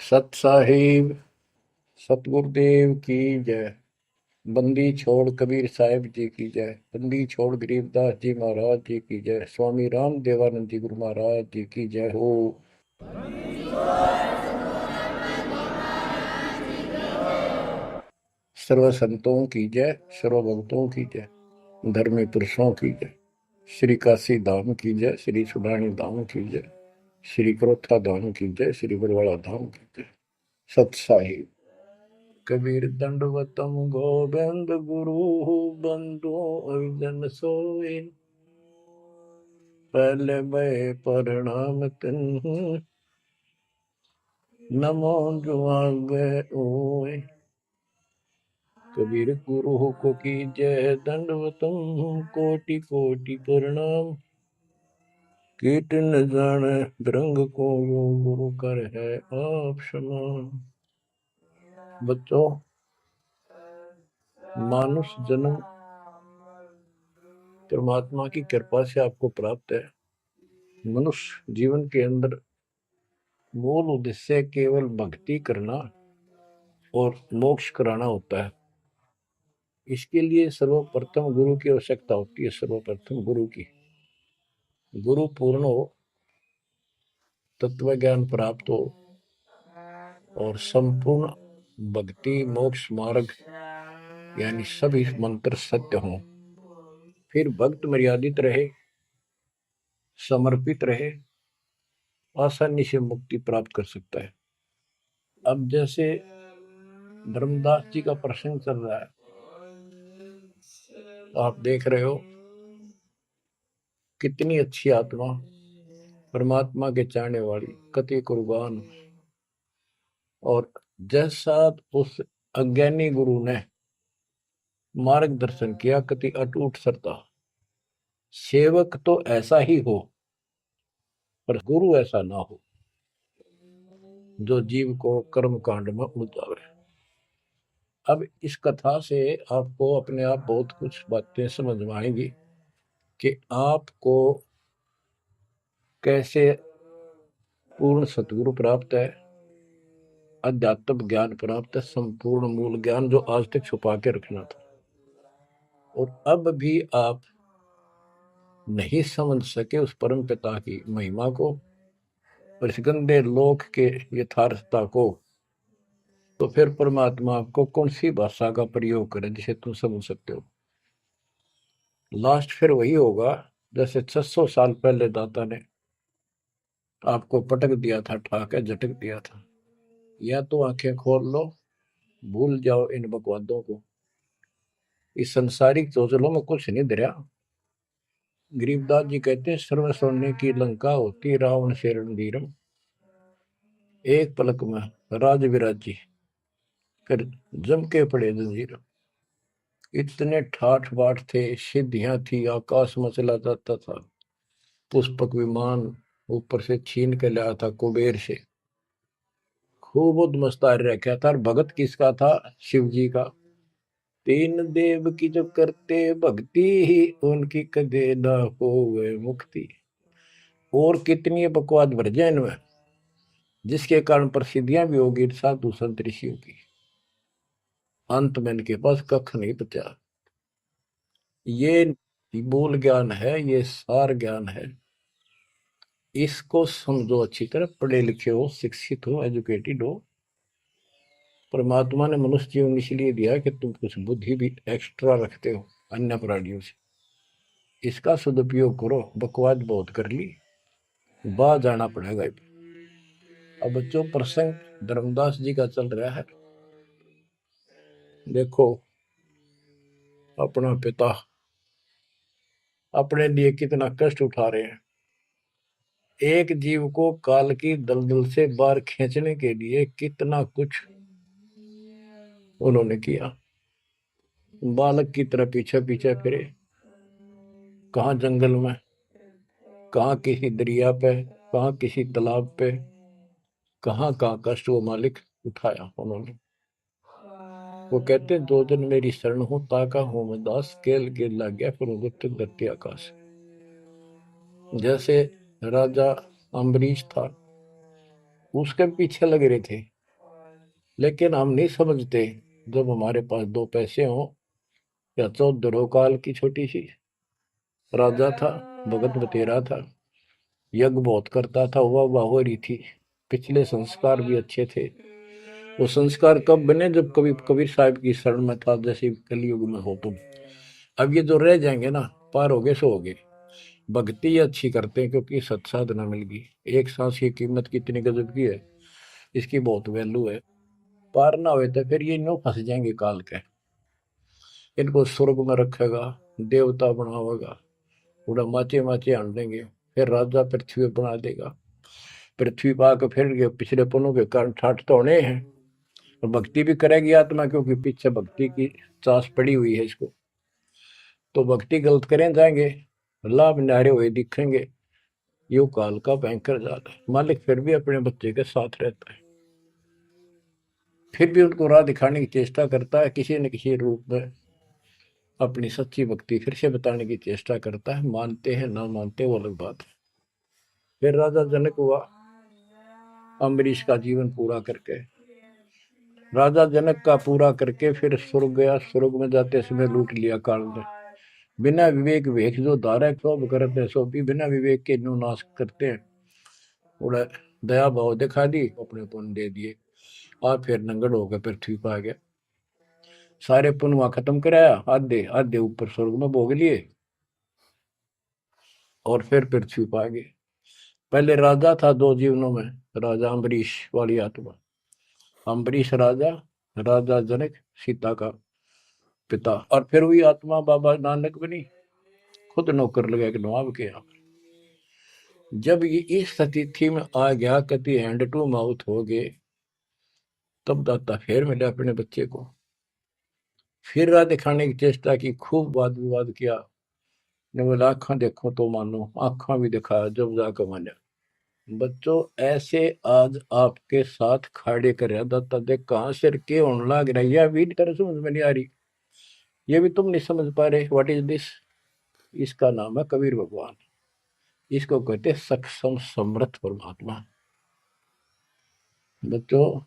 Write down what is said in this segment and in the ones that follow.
सत साहिब सतगुरुदेव की जय। बंदी छोड़ कबीर साहिब जी की जय। बंदी छोड़ गरीबदास जी महाराज जी की जय। स्वामी राम देवानंद जी गुरु महाराज जी की जय हो। सर्व संतों की जय, सर्व भक्तों की जय, धर्मी पुरुषों की जय। श्री काशी धाम की जय, श्री सुडानी धाम की जय, श्री क्रोथा धाम की जय, श्री बरवाड़ा धाम की जय। सत साहिब कबीर दंडवतम गोविंद गुरु बंदो जन सोए। पहले मैं प्रणाम तिन नमो जुआगे ओए। कबीर गुरु को की जय, दंडवतम कोटि कोटि प्रणाम। कीट न जाने रंग को यो गुरु कर है आप समान। बच्चों, मानुष जन्म परमात्मा की कृपा से आपको प्राप्त है। मनुष्य जीवन के अंदर मूल उद्देश्य केवल भक्ति करना और मोक्ष कराना होता है। इसके लिए सर्वप्रथम गुरु की आवश्यकता होती है। सर्वप्रथम गुरु की, गुरु पूर्ण हो, तत्व ज्ञान प्राप्त हो और संपूर्ण भक्ति मोक्ष मार्ग यानी सभी मंत्र सत्य हों, फिर भक्त मर्यादित रहे, समर्पित रहे, आसानी से मुक्ति प्राप्त कर सकता है। अब जैसे धर्मदास जी का प्रसंग चल रहा है, आप देख रहे हो कितनी अच्छी आत्मा, परमात्मा के चाहने वाली, कति कुर्बान। और जैसा उस अज्ञानी गुरु ने मार्गदर्शन किया, कति अटूट श्रद्धा। सेवक तो ऐसा ही हो, पर गुरु ऐसा ना हो जो जीव को कर्म कांड में उलझावे। अब इस कथा से आपको अपने आप बहुत कुछ बातें समझ में आएंगी कि आपको कैसे पूर्ण सतगुरु प्राप्त है, अध्यात्म ज्ञान प्राप्त है, संपूर्ण मूल ज्ञान जो आज तक छुपा के रखना था। और अब भी आप नहीं समझ सके उस परम पिता की महिमा को और इस गंदे लोक के यथार्थता को, तो फिर परमात्मा आपको कौन सी भाषा का प्रयोग करे जिसे तुम समझ सकते हो। लास्ट फिर वही होगा जैसे 600 साल पहले दाता ने आपको पटक दिया था, ठाके झटक दिया था। या तो आंखें खोल लो, भूल जाओ इन बकवादों को। इस संसारिक चोचलों में कुछ नहीं धरा। गरीबदास जी कहते हैं, सर्व सोने की लंका होती रावण से रणधीरम, एक पलक में राज विराजी कर जम के पड़े जंजीर। इतने ठाठ बाट थे, सिद्धियां थी, आकाश में चला जाता था, पुष्पक विमान ऊपर से छीन के लाया था कुबेर से, खूब उद्मस्तार रखा था। और भगत किसका था? शिव जी का। तीन देव की जो करते भक्ति ही उनकी कदे ना होवे मुक्ति। और कितनी बकवाद भर जाए इनमें, जिसके कारण प्रसिद्धियां भी होगी साधु संत ऋषियों की। अंत में इनके पास कख नहीं बचा। ये मूल ज्ञान है, ये सार ज्ञान है। इसको समझो अच्छी तरह, पढ़े लिखे हो, शिक्षित हो, एजुकेटेड हो। परमात्मा ने मनुष्य जीवन इसलिए दिया कि तुम कुछ बुद्धि भी एक्स्ट्रा रखते हो अन्य प्राणियों से। इसका सदुपयोग करो। बकवाद बहुत कर ली, बाहर जाना पड़ेगा। अब बच्चों, प्रसंग धर्मदास जी का चल रहा है। देखो, अपना पिता अपने लिए कितना कष्ट उठा रहे हैं। एक जीव को काल की दलदल से बाहर खींचने के लिए कितना कुछ उन्होंने किया। बालक की तरह पीछे पीछे फिरे, कहाँ जंगल में, कहाँ किसी दरिया पे, कहाँ किसी तालाब पे, कहाँ कहाँ कष्ट वो मालिक उठाया उन्होंने। वो कहते, दो दिन मेरी शरण हो, ताका हो मैं दास, केल के लग गया फिर गुप्त धरती आकाश। जैसे राजा अम्बरीश था, उसके पीछे लग रहे थे लेकिन हम नहीं समझते, जब हमारे पास दो पैसे हों या 14 काल की छोटी सी राजा था, भगत बतेरा था, यज्ञ बहुत करता था, वाह हो रही थी, पिछले संस्कार भी अच्छे थे। वो संस्कार कब बने? जब कभी कबीर साहब की शरण में था, जैसे कलयुग में हो तुम। अब ये जो रह जाएंगे ना, पार हो गए सो हो गए। भक्ति अच्छी करते हैं क्योंकि सत्साधना मिल गई। एक सांस की कीमत कितनी गजब की है, इसकी बहुत वैल्यू है। पार ना हुए तो फिर ये नो फंस जाएंगे काल के। इनको स्वर्ग में रखेगा, देवता बनावेगा, पूरा माचे माचे आन देंगे, फिर राजा पृथ्वी बना देगा। पृथ्वी पा के फिर ये पिछले पुण्यों के कारण ठाट तो होने हैं। और भक्ति भी करेगी आत्मा, क्योंकि पीछे भक्ति की चास पड़ी हुई है इसको। तो भक्ति गलत करें जाएंगे, लाभ नारे हुए दिखेंगे। यो काल का भयंकर जाल है। मालिक फिर भी अपने बच्चे के साथ रहता है, फिर भी उनको राह दिखाने की चेष्टा करता है, किसी न किसी रूप में अपनी सच्ची भक्ति फिर से बताने की चेष्टा करता है। मानते हैं ना मानते वो अलग बात है। फिर राजा जनक हुआ अम्बरीश का जीवन पूरा करके। राजा जनक का पूरा करके फिर स्वर्ग गया। स्वर्ग में जाते समय लूट लिया काल ने। बिना विवेक वेख जो धारा क्षोभ करते सो भी बिना विवेक के नो नाश करते हैं। उड़ा दया भाव दिखा दी, अपने पुण्य दे दिए, और फिर नंगड़ होकर पृथ्वी पर आ गया। सारे पुण्य वहां खत्म कराया, आधे आधे ऊपर स्वर्ग में भोग लिए, और फिर पृथ्वी पर आ गए। पहले राजा था दो जीवनों में, राजा अम्बरीश वाली आत्मा। अम्बरीश राजा, राजा जनक सीता का पिता। और फिर हुई आत्मा बाबा नानक बनी, खुद नौकर लगा के नवाब के यहाँ। जब ये इस स्थिति में आ गया, कति हैंड टू माउथ हो गए, तब दाता फिर मिला अपने बच्चे को। फिर राह दिखाने की चेष्टा की, खूब वाद विवाद किया। ने बोला आंखा देखो तो मानो, आंखा भी दिखाया, जब जाकर माना। बच्चों ऐसे आज आपके साथ खड़े कर दाता देख कहां से के होने लग रहा है, यह भी तरह समझ में नहीं आ रही, ये भी तुम नहीं समझ पा रहे। What is this? इसका नाम है कबीर भगवान। इसको कहते सक्षम समर्थ परमात्मा। बच्चों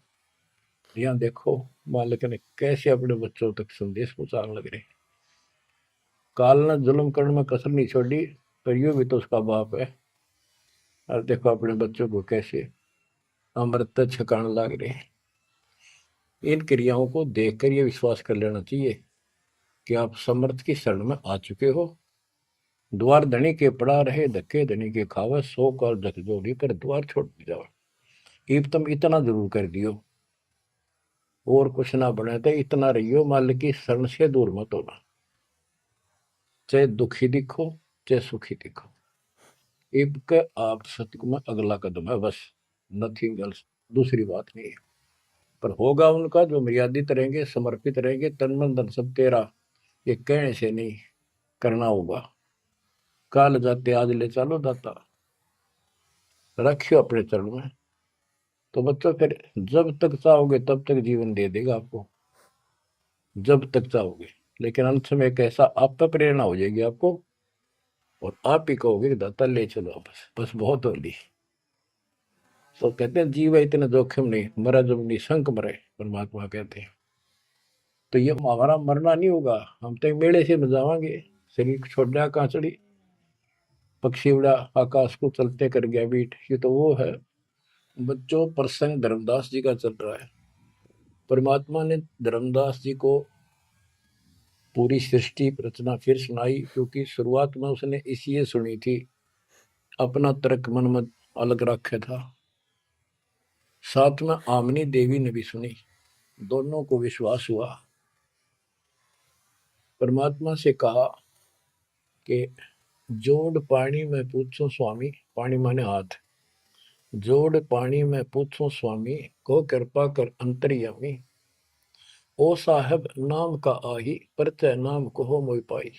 यहाँ देखो, मालिक ने कैसे अपने बच्चों तक संदेश पहुंचाने लग रहे। काल ने जुल्म करने में कसर नहीं छोड़ी, पर यूं भी तो उसका बाप है। और देखो अपने बच्चों को कैसे अमृत छकाने लग रहे। इन क्रियाओं को देखकर ये विश्वास कर लेना चाहिए कि आप समर्थ की शरण में आ चुके हो। द्वार धनी के पड़ा रहे, धक्के धनी के खावे, 100 काल झकझोरी कर द्वार छोड़ जाओ। इब तुम इतना जरूर कर दियो, और कुछ ना बने तो इतना रहियो, मालिक की शरण से दूर मत होना। चाहे दुखी दिखो चाहे सुखी दिखो, इब के आप सतयुग में अगला कदम है, बस नथिंग एल्स, दूसरी बात नहीं है। पर होगा उनका जो मर्यादित रहेंगे, समर्पित रहेंगे, तन मन धन सब तेरा, ये कहने से नहीं, करना होगा। काल जाते आज ले चलो दाता, रखियो अपने चरण में। तो बच्चों फिर जब तक चाहोगे तब तक जीवन दे देगा आपको, जब तक चाहोगे। लेकिन अंत में एक ऐसा आप पर प्रेरणा हो जाएगी आपको, और आप ही कहोगे दाता ले चलो, बस बस बहुत होली। तो कहते हैं जीव इतना जोखिम नहीं, मरा जब निशंक मरे, परमात्मा कहते हैं। तो ये हमारा मरना नहीं होगा, हम तो मेले से बजावांगे। शरीर छोड़ा कांचड़ी, पक्षी उड़ा आकाश को चलते कर गया बीट, ये तो वो है। बच्चों प्रसंग धर्मदास जी का चल रहा है। परमात्मा ने धर्मदास जी को पूरी सृष्टि रचना फिर सुनाई, क्योंकि शुरुआत में उसने इसलिए सुनी थी, अपना तर्क मन में अलग रखा था। साथ में आमनी देवी ने भी सुनी, दोनों को विश्वास हुआ। परमात्मा से कहा कि जोड़ पानी में पूछो स्वामी, पानी माने हाथ, जोड़ पानी में पूछो स्वामी, को कृपा कर अंतर्यामी। ओ साहब नाम का आही, परचय नाम कहो मोहि पाई।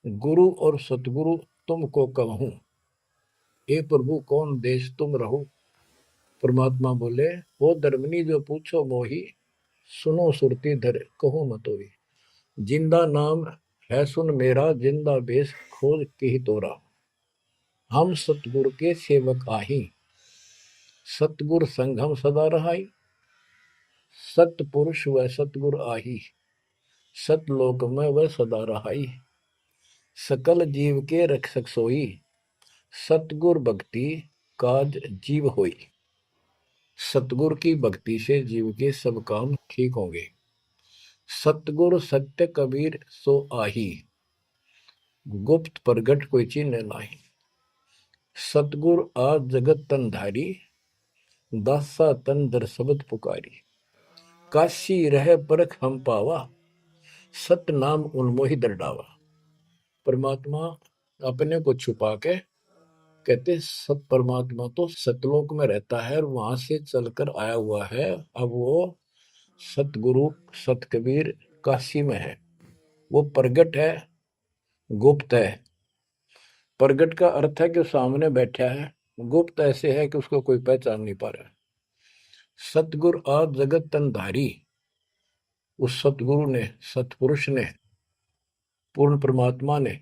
गुरु और सतगुरु तुमको कहूं, हे प्रभु कौन देश तुम रहो। परमात्मा बोले, वो धर्मनी जो पूछो मोही, सुनो सुरती धर कहो मतोई। जिंदा नाम है सुन मेरा, जिंदा बेस खोज की तोरा। हम सतगुरु के सेवक आही, सतगुर संग हम सदा रहाई। सतपुरुष व सतगुर आही, सतलोक में वह सदा रहाई। सकल जीव के रक्षक सोई, सतगुर भक्ति काज जीव होई। सतगुर की भक्ति से जीव के सब काम ठीक होंगे। सतगुर सत्य कबीर सो आही, गुप्त प्रगट कोई चिन्ह नाही। सतगुर आज जगत तन धारी, दासा तन दर शब्द पुकारी। काशी रह परख हम पावा, सत नाम उन्मोहि दर डावा। परमात्मा अपने को छुपा के कहते सत परमात्मा तो सतलोक में रहता है और वहां से चलकर आया हुआ है। अब वो सतगुरु सत कबीर काशी में है। वो प्रगट है, गुप्त है। प्रगट का अर्थ है कि सामने बैठा है, गुप्त ऐसे है कि उसको कोई पहचान नहीं पा रहा। सतगुरु आज जगत तन धारी, उस सतगुरु ने, सतपुरुष ने, पूर्ण परमात्मा ने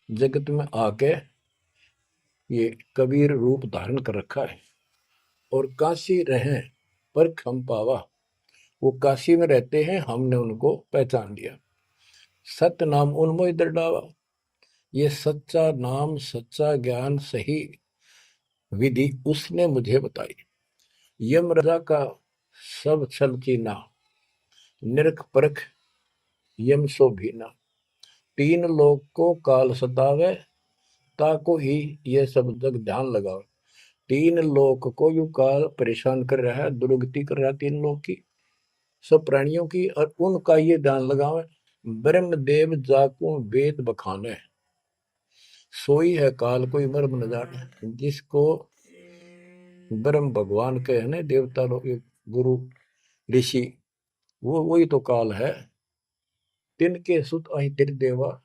जगत में आके ये कबीर रूप धारण कर रखा है। और काशी रहे पर खम पावा, वो काशी में रहते हैं, हमने उनको पहचान लिया। सत नाम उन्मोहि दर डावा, ये सच्चा नाम, सच्चा ज्ञान, सही विधि उसने मुझे बताई। यम राजा का सब छल चीना, निरख परख यम सो भीना। तीन लोग को काल सतावे, ताको ही ये सब जग ध्यान लगाओ। तीन लोग को यू काल परेशान कर रहा है, दुर्गति कर रहा है तीन लोग की, सब प्राणियों की, और उनका ये ध्यान लगावे। ब्रह्म देव जाकू वेद बखाने, सोई है काल कोई मर्म न जाने। जिसको ब्रह्म भगवान के है ना, देवता लोग, गुरु ऋषि, वो वही तो काल है। तिनके सुत अहि तिर देवा,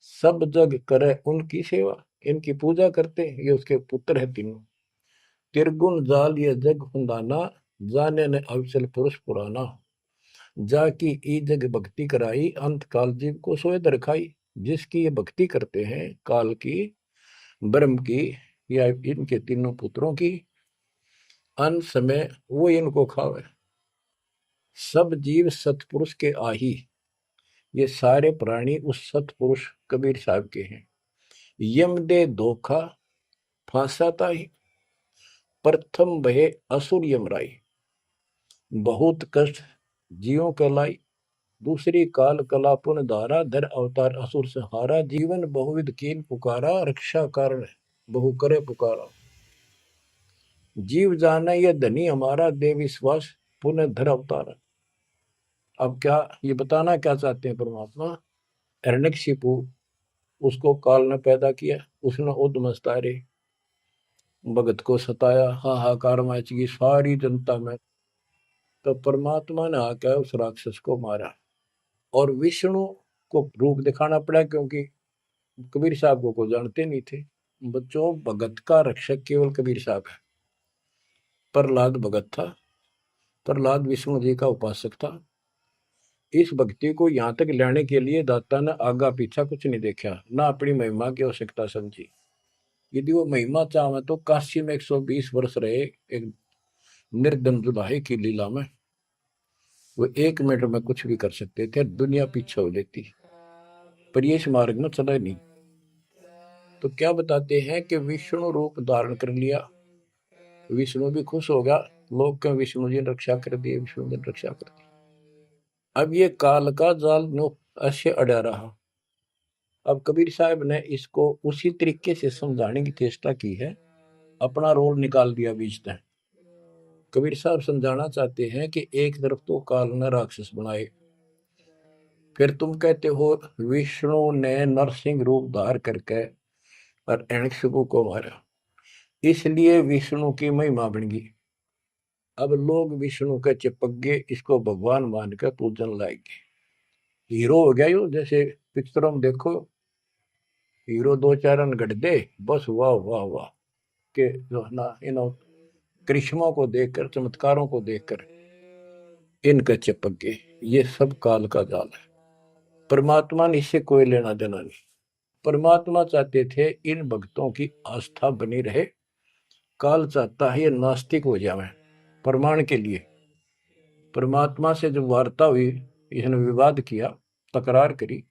सब जग करे उनकी सेवा। इनकी पूजा करते, ये उसके पुत्र है तीनों। तिरगुण जाल ये जग फंदाना, जाने ने अवसल पुरुष पुराना। जाकी ई जग भक्ति कराई, अंत काल जीव को सोए दर खाई। जिसकी ये भक्ति करते हैं, काल की, ब्रह्म की, या इनके तीनों पुत्रों की, अंत समय वो इनको खावे। सब जीव सतपुरुष के आही, ये सारे प्राणी उस सतपुरुष कबीर साहब के हैं। यम दे धोखा फांसाता ही, प्रथम भय असुर यमराई। बहुत कष्ट जीवों के लाई, दूसरी काल कला पुन धारा। धर अवतार असुर से हारा, जीवन बहुविध कीन पुकारा। रक्षा कारण बहु करे पुकारा। जीव जाना ये धनी हमारा, दे विश्वास पुनः धर अवतारा। अब क्या ये बताना क्या चाहते हैं परमात्मा? हिरण्यकशिपु, उसको काल ने पैदा किया, उसने उद्मस्तारे भगत को सताया, हाहाकार मच गई सारी जनता में। तो परमात्मा ने आकर उस राक्षस को मारा, और विष्णु को रूप दिखाना पड़ा, क्योंकि कबीर साहब को जानते नहीं थे। बच्चों, भगत का रक्षक केवल कबीर साहब है। प्रहलाद भगत था, प्रहलाद विष्णु जी का उपासक था। इस भक्ति को यहाँ तक लाने के लिए दाता ने आगा पीछा कुछ नहीं देखा, ना अपनी महिमा की आवश्यकता समझी। यदि वो महिमा चाहे तो काशी में 120 वर्ष रहे एक निर्दम जुदाई की लीला में, वो 1 मिनट में कुछ भी कर सकते थे, दुनिया पीछे हो जाती, पर ये इस मार्ग में चला नहीं। तो क्या बताते हैं कि विष्णु रूप धारण कर लिया, विष्णु भी खुश हो गया। लोग क्यों विष्णु जी ने रक्षा कर दी, विष्णु जी ने रक्षा कर दी। अब ये काल का जाल नो ऐसे अड़ा रहा। अब कबीर साहब ने इसको उसी तरीके से समझाने की चेष्टा की है, अपना रोल निकाल दिया बीच में। कबीर साहब समझाना चाहते हैं कि एक तरफ तो काल ने राक्षस बनाए, फिर तुम कहते हो विष्णु ने नरसिंह रूप धार करके और हिरण्यकशिपु को मारा, इसलिए विष्णु की महिमा बन गई। अब लोग विष्णु के चिपक गए, इसको भगवान मान कर पूजन लाएंगे। हीरो हो गया यो, जैसे पिक्चरों में देखो, हीरो 2-4 रन गढ़ दे, बस वाह वाह वाह के जो है ना, इन करिश्मों को देखकर, चमत्कारों को देखकर इनके चिपक गए। ये सब काल का जाल है, परमात्मा ने इससे कोई लेना देना नहीं। परमात्मा चाहते थे इन भक्तों की आस्था बनी रहे, काल चाहता है ये नास्तिक हो जाए प्रमाण के लिए। परमात्मा से जब वार्ता हुई, इसने विवाद किया, तकरार करी,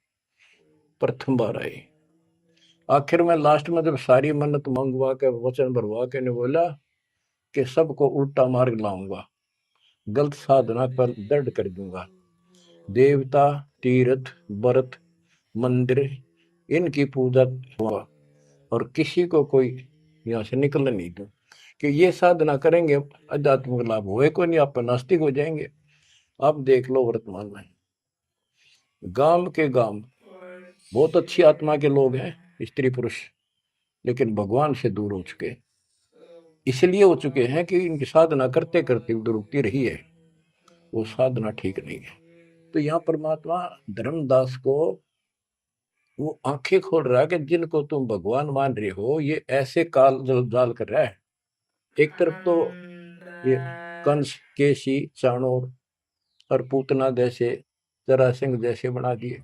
प्रथम बार आई। आखिर में लास्ट में जब सारी मन्नत मंगवा के वचन भरवा के ने बोला कि सबको उल्टा मार्ग लाऊंगा, गलत साधना पर दृढ़ कर दूंगा, देवता, तीर्थ, व्रत, मंदिर, इनकी पूजा हुआ और किसी को कोई यहाँ से निकलने नहीं दूं, कि ये साधना करेंगे आध्यात्मिक लाभ होए को नहीं, आप नास्तिक हो जाएंगे। आप देख लो वर्तमान में गांव के गांव बहुत अच्छी आत्मा के लोग हैं, स्त्री पुरुष, लेकिन भगवान से दूर हो चुके, इसलिए हो चुके हैं कि इनकी साधना करते करते दुरुक्ति रही है, वो साधना ठीक नहीं है। तो यहाँ परमात्मा धर्मदास को वो आंखें खोल रहा है कि जिनको तुम भगवान मान रहे हो ये ऐसे काल जल कर रहा है। एक तरफ तो ये कंस, केसी, चाणोर और पूतना जैसे, जरासिंह जैसे बना दिए,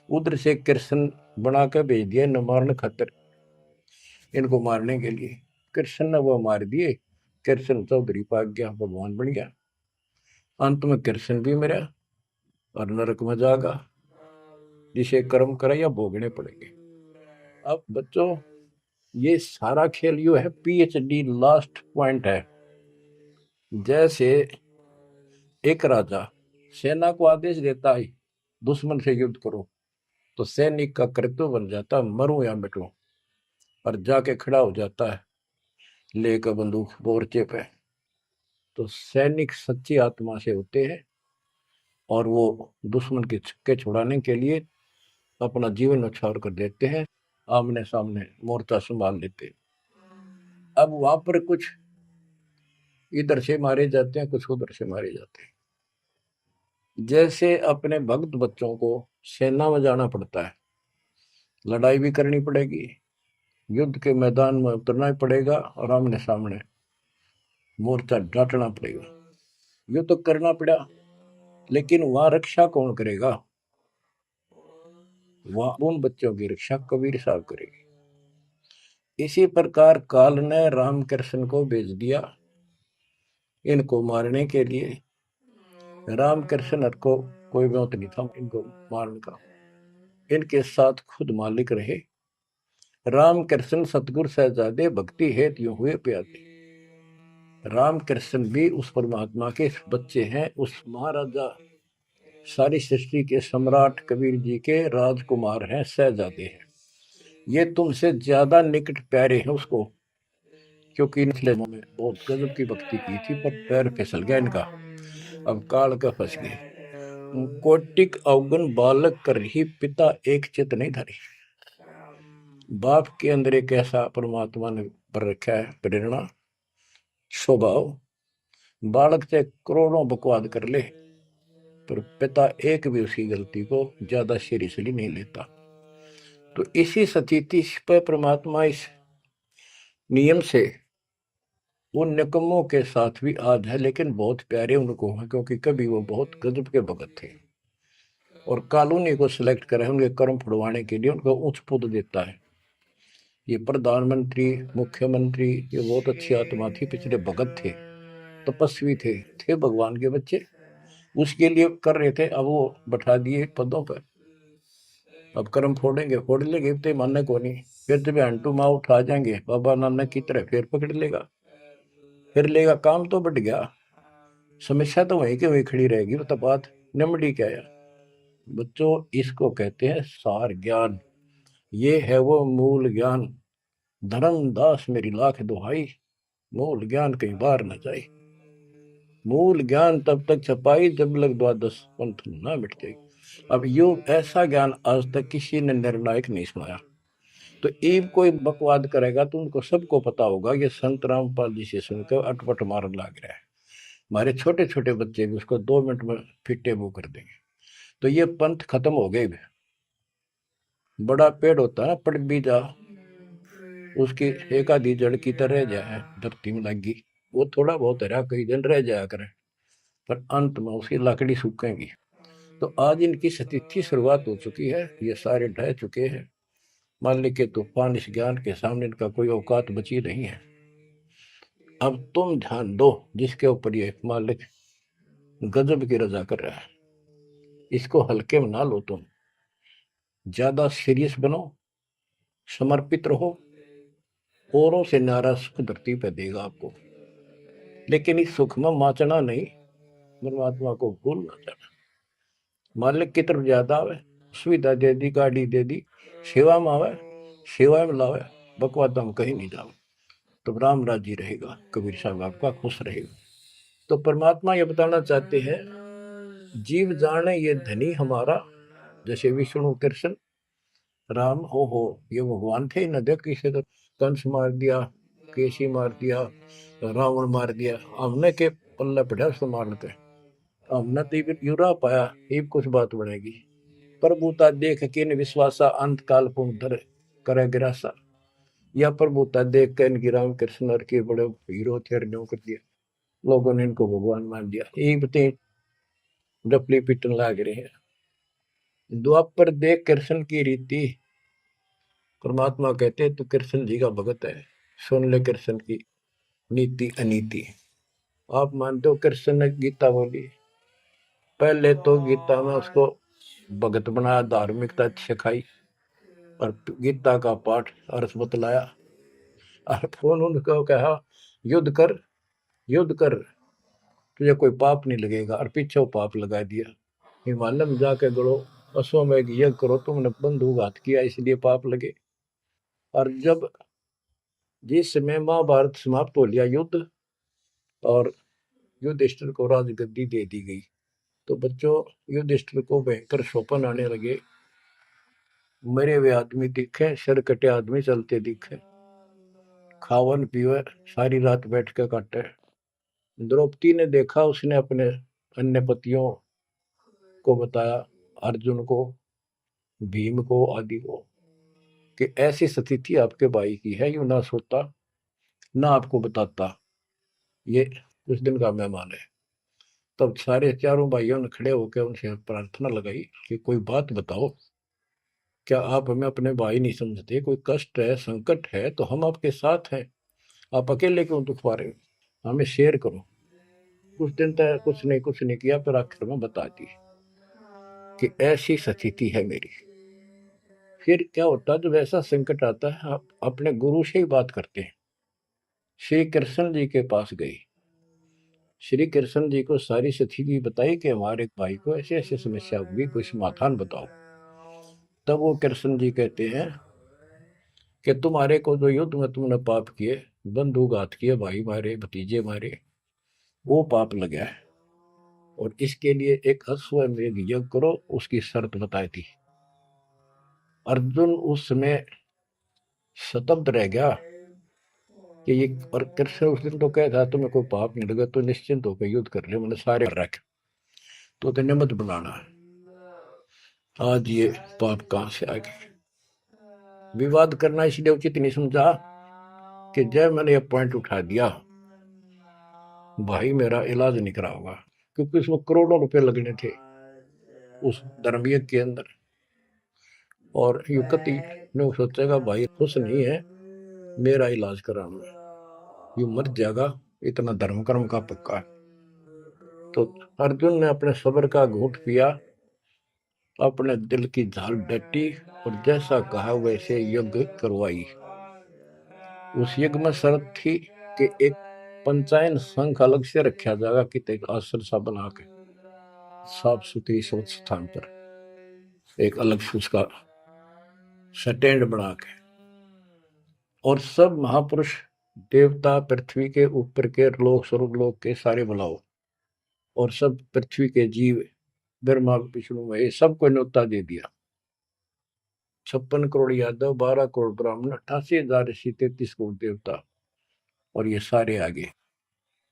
उधर से कृष्ण बना कर भेज दिया न मारने खातर, इनको मारने के लिए। कृष्ण ने वो मार दिए, कृष्ण चौधरी पाक गया, भगवान बन गया। अंत में कृष्ण भी मरा और नरक में जागा, जिसे कर्म करे या भोगने पड़ेंगे। अब बच्चों ये सारा खेल यो है, PhD लास्ट पॉइंट है। जैसे एक राजा सेना को आदेश देता है दुश्मन से युद्ध करो, तो सैनिक का कर्तव्य बन जाता मरूं या मिटूं, और जाके खड़ा हो जाता है लेकर बंदूक मोर्चे पे। तो सैनिक सच्ची आत्मा से होते हैं और वो दुश्मन के छक्के छुड़ाने के लिए अपना जीवन न्यौछावर कर देते हैं, आमने सामने मोर्चा संभाल लेते हैं। अब वहां पर कुछ इधर से मारे जाते हैं, कुछ उधर से मारे जाते हैं। जैसे अपने भक्त बच्चों को सेना में जाना पड़ता है, लड़ाई भी करनी पड़ेगी, युद्ध के मैदान में उतरना ही पड़ेगा और आमने सामने मोर्चा डांटना पड़ेगा। युद्ध तो करना पड़ा, लेकिन वहां रक्षा कौन करेगा? वहां उन बच्चों की रक्षा कबीर साहब करेगी। इसी प्रकार काल ने रामकृष्ण को भेज दिया इनको मारने के लिए। रामकृष्ण को कोई मौत नहीं था इनको मारने का, इनके साथ खुद मालिक रहे। रामकृष्ण सतगुरु सहजादे भक्ति हेतु यूं हुए प्यादे। रामकृष्ण भी उस परमात्मा के बच्चे हैं, उस महाराजा सारी सृष्टि के सम्राट कबीर जी के राजकुमार हैं, सहजादे हैं। ये तुमसे ज्यादा निकट प्यारे हैं उसको, क्योंकि इनके में बहुत गजब की भक्ति की थी, पर पैर फिसल गया इनका, अब काल का फंस गए। कोटिक अवगुण बालक कर ही पिता एक चित नहीं धरी। बाप के अंदर एक ऐसा परमात्मा ने पर रखा है प्रेरणा, स्वभाव, बालक से करोड़ों बकवाद कर ले पर पिता एक भी उसकी गलती को ज्यादा सीरियसली नहीं लेता। तो इसी स्थिति पर परमात्मा इस नियम से उन निकम्मों के साथ भी आज है, लेकिन बहुत प्यारे उनको हैं, क्योंकि कभी वो बहुत गजब के भगत थे और कॉलोनी को सिलेक्ट करे उनके कर्म फुड़वाने के लिए उनको उच्च पद देता है। ये प्रधानमंत्री, मुख्यमंत्री, ये बहुत अच्छी आत्मा थी, पिछले भगत थे, तपस्वी थे भगवान के बच्चे, उसके लिए कर रहे थे। अब वो बैठा दिए पदों पर, अब कर्म फोड़ लेंगे तो मानने को नहीं, फिर जब हंटू माँ उठा जाएंगे बाबा नानक की तरह, फिर पकड़ लेगा, फिर लेगा। काम तो बढ़ गया, समस्या तो वहीं के वहीं खड़ी रहेगी। वो तो बात निमड़ी क्या है बच्चों, इसको कहते हैं सार ज्ञान। ये है वो मूल ज्ञान। धर्मदास मेरी लाख दुहाई, मूल ज्ञान कहीं बाहर न जाए। मूल ज्ञान तब तक छपाई जब लग द्वादश पंथ ना मिट जाए। अब यो ऐसा ज्ञान आज तक किसी ने निर्णायक नहीं सुनाया। तो ईब कोई बकवाद करेगा तो उनको सबको पता होगा ये संत रामपाल जी से सुनकर अटपट मारन लग रहा है। हमारे छोटे छोटे बच्चे भी उसको 2 मिनट में फिटे मुंह कर देंगे। तो ये पंथ खत्म हो गए। बड़ा पेड़ होता है ना, पड़ भी जा उसकी एक आधी जड़ की तरह जाए धरती में लगी, वो थोड़ा बहुत हरा कई दिन रह जाया करे, पर अंत में उसकी लकड़ी सूखेगी। तो आज इनकी स्थिति शुरुआत हो चुकी है, ये सारे ढह चुके हैं। मालिक के तूफान इस ज्ञान के सामने इनका कोई औकात बची नहीं है। अब तुम ध्यान दो जिसके ऊपर ये मालिक गजब की रजा कर रहा है। इसको हल्के में ना लो, तुम ज्यादा सीरियस बनो, समर्पित रहो। औरों से नारा सुख धरती पे देगा आपको, लेकिन इस सुख में माचना नहीं, परमात्मा को भूल ना जाना। मालिक की तरफ ज्यादा आवे, सुविधा दे दी, गाड़ी दे दी, सेवा में आवे, सेवा में लावे, बकवाद हम कहीं नहीं जावे, तो राम राजी रहेगा, कबीर साहब आपका खुश रहेगा। तो परमात्मा ये बताना चाहते हैं, जीव जाने ये धनी हमारा, जैसे विष्णु कृष्ण राम हो, ये भगवान थे न, देख किसी तो कंस मार दिया, केसी मार दिया, रावण मार दिया, हमने के पल्ले पड़ा उसको मारते, हमने तो युरा पाया, ये कुछ बात बनेगी। प्रभुता देख के न विश्वासा, अंत काल पुन धर करे गिरासा। या प्रभुता देख के इनकी राम कृष्ण के बड़े हीरो थे, अर्जों कर दिया, लोगों ने इनको भगवान मान दिया। ये बते डपली पिटन लाग रहे हैं। द्वापर देख कृष्ण की रीति, परमात्मा कहते तू कृष्ण जी का भगत है, सुन ले कृष्ण की नीति अनीति। आप मानते हो कृष्ण ने गीता बोली, पहले तो गीता में उसको भगत बनाया, धार्मिकता सिखाई, और गीता का पाठ अर्थ बतलाया, और फोन उनको कहा युद्ध कर, युद्ध कर, तुझे कोई पाप नहीं लगेगा, और पीछे वो पाप लगा दिया। हिमालय में जाके गड़ो, अश्वमेघ यज्ञ करो, तुमने बंदूक किया इसलिए पाप लगे। और जब जिस समय महाभारत समाप्त हो लिया युद्ध, और युधिष्ठिर को राजगद्दी दे दी गई, तो बच्चों युधिष्ठिर को भयंकर स्वप्न आने लगे, मरे हुए आदमी दिखे, सिर कटे आदमी चलते दिखे, खावन पीवे सारी रात बैठ के काटे। द्रौपदी ने देखा, उसने अपने अन्य पतियों को बताया, अर्जुन को, भीम को, आदि को, कि ऐसी स्थिति आपके भाई की है, यूं ना सोता ना आपको बताता, ये उस दिन का मेहमान है। तब सारे चारों भाइयों ने खड़े होकर उनसे प्रार्थना लगाई कि कोई बात बताओ, क्या आप हमें अपने भाई नहीं समझते? कोई कष्ट है, संकट है तो हम आपके साथ हैं, आप अकेले क्यों दुख पा रहे हो? हमें शेयर करो। कुछ दिन तक कुछ नहीं किया, फिर आखिर में बता दी कि ऐसी स्थिति है मेरी। फिर क्या होता है, जब ऐसा संकट आता है, आप अपने गुरु से ही बात करते हैं। श्री कृष्ण जी के पास गई, श्री कृष्ण जी को सारी स्थिति बताई कि हमारे भाई को ऐसे ऐसे समस्या होगी, कोई समाधान बताओ। तब वो कृष्ण जी कहते हैं कि तुम्हारे को जो युद्ध में तुमने पाप किए, बंधुघात किए, भाई मारे, भतीजे मारे, वो पाप लगा है, और इसके लिए एक अश्वमेध यज्ञ करो, उसकी शर्त बताई थी। अर्जुन उस समय स्तब्ध रह गया कि ये, और कृष्ण उस दिन तो कह था तुम्हें कोई पाप नहीं लगा तो निश्चिंत होकर युद्ध कर ले, मैंने सारे रख, तो तेने मत बनाना है। आज ये पाप कहां से आ गए? विवाद करना इसलिए उचित नहीं समझा कि जब मैंने ये पॉइंट उठा दिया, भाई मेरा इलाज नहीं करा होगा, क्योंकि उसमें करोड़ों रुपए लगने थे उस धर्मयज्ञ के अंदर। और युक्ति ने सोचेगा भाई खुश नहीं है, मेरा इलाज कराना है, यू मर जाएगा, इतना धर्म कर्म का पक्का है। तो अर्जुन ने अपने सब्र का घूंट पिया, अपने दिल की झाल डटी, और जैसा कहा वैसे यज्ञ करवाई। उस यज्ञ में शर्त थी कि एक पंचायन संघ अलग से रखा जाएगा, कि एक आश्रम सा बना के साफ सुथरी स्वच्छ स्थान पर एक अलग से उसका स्टैंड बना के, और सब महापुरुष देवता पृथ्वी के ऊपर के लोग, स्वर्ग लोग के सारे बुलाओ, और सब पृथ्वी के जीव, ब्रह्मा विष्णु महेश, सबको न्योता दे दिया। 56 करोड़ यादव, 12 करोड़ ब्राह्मण, 88,000 ऋषि, 33 करोड़ देवता, और ये सारे आगे।